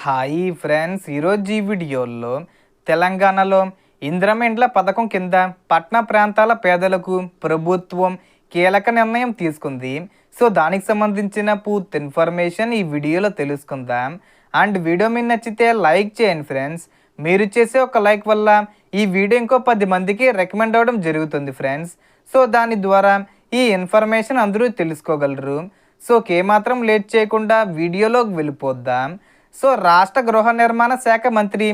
Hi friends, ఈరోజు ఈ వీడియోలో తెలంగాణలో ఇందిరమ్మ ఇండ్ల పథకం కింద పట్టణ ప్రాంతాల పేదలకు ప్రభుత్వం కీలక నిర్ణయం తీసుకుంది. సో దానికి సంబంధించిన పూర్తి ఇన్ఫర్మేషన్ ఈ వీడియోలో తెలుసుకుందాం. అండ్ వీడియో మీకు నచ్చితే లైక్ చేయండి ఫ్రెండ్స్. మీరు చేసే ఒక లైక్ వల్ల ఈ వీడియో ఇంకో 10 మందికి రికమెండ్ అవ్వడం జరుగుతుంది ఫ్రెండ్స్. సో దాని ద్వారా ఈ ఇన్ఫర్మేషన్ అందరూ తెలుసుకోగలరు. సో ఏమాత్రం లేట్ చేయకుండా వీడియోలోకి వెళ్ళిపోద్దాం. సో రాష్ట్ర గృహ నిర్మాణ శాఖ మంత్రి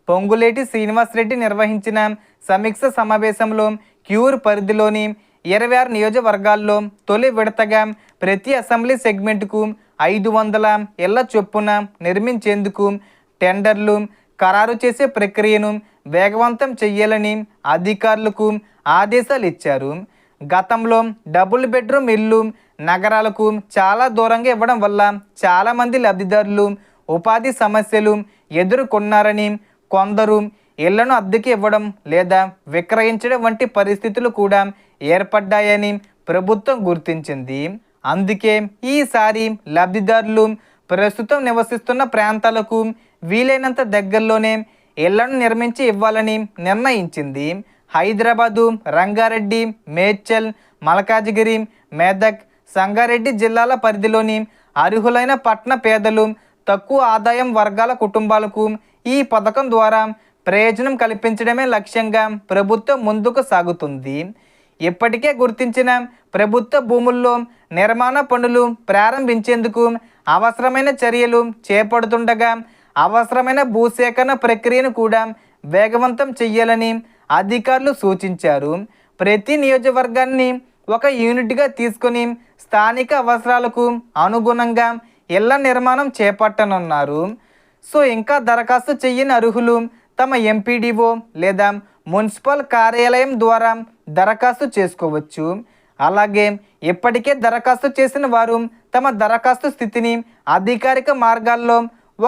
పొంగులేటి శ్రీనివాసరెడ్డి నిర్వహించిన సమీక్ష సమావేశంలో క్యూర్ పరిధిలోని 26 నియోజకవర్గాల్లో తొలి విడతగా ప్రతి అసెంబ్లీ సెగ్మెంట్కు 500 ఇళ్ల చొప్పున నిర్మించేందుకు టెండర్లు ఖరారు చేసే ప్రక్రియను వేగవంతం చేయాలని అధికారులకు ఆదేశాలు ఇచ్చారు. గతంలో డబుల్ బెడ్రూమ్ ఇల్లు నగరాలకు చాలా దూరంగా ఇవ్వడం వల్ల చాలామంది లబ్ధిదారులు ఉపాధి సమస్యలు ఎదుర్కొన్నారని, కొందరు ఇళ్లను అద్దెకి ఇవ్వడం లేదా విక్రయించడం వంటి పరిస్థితులు కూడా ఏర్పడ్డాయని ప్రభుత్వం గుర్తించింది. అందుకే ఈసారి లబ్ధిదారులు ప్రస్తుతం నివసిస్తున్న ప్రాంతాలకు వీలైనంత దగ్గరలోనే ఇళ్లను నిర్మించి ఇవ్వాలని నిర్ణయించింది. హైదరాబాదు, రంగారెడ్డి, మేడ్చల్, మల్కాజిగిరి, మెదక్, సంగారెడ్డి జిల్లాల పరిధిలోని అర్హులైన పట్టణ పేదలు, తక్కువ ఆదాయం వర్గాల కుటుంబాలకు ఈ పథకం ద్వారా ప్రయోజనం కల్పించడమే లక్ష్యంగా ప్రభుత్వం ముందుకు సాగుతుంది. ఇప్పటికే గుర్తించిన ప్రభుత్వ భూముల్లో నిర్మాణ పనులు ప్రారంభించేందుకు అవసరమైన చర్యలు చేపడుతుండగా అవసరమైన భూసేకరణ ప్రక్రియను కూడా వేగవంతం చేయాలని అధికారులు సూచించారు. ప్రతి నియోజకవర్గాన్ని ఒక యూనిట్గా తీసుకొని స్థానిక అవసరాలకు అనుగుణంగా ఇళ్ల నిర్మాణం చేపట్టనున్నారు. సో ఇంకా దరఖాస్తు చేయని అర్హులు తమ ఎంపీడీఓ లేదా మున్సిపల్ కార్యాలయం ద్వారా దరఖాస్తు చేసుకోవచ్చు. అలాగే ఇప్పటికే దరఖాస్తు చేసిన వారు తమ దరఖాస్తు స్థితిని అధికారిక మార్గాల్లో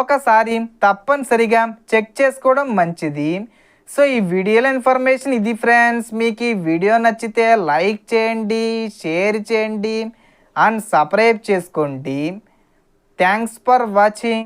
ఒకసారి తప్పనిసరిగా చెక్ చేసుకోవడం మంచిది. సో ఈ వీడియోలో ఇన్ఫర్మేషన్ ఇది ఫ్రెండ్స్. మీకు ఈ వీడియో నచ్చితే లైక్ చేయండి, షేర్ చేయండి అండ్ సబ్స్క్రైబ్ చేసుకోండి. Thanks for watching.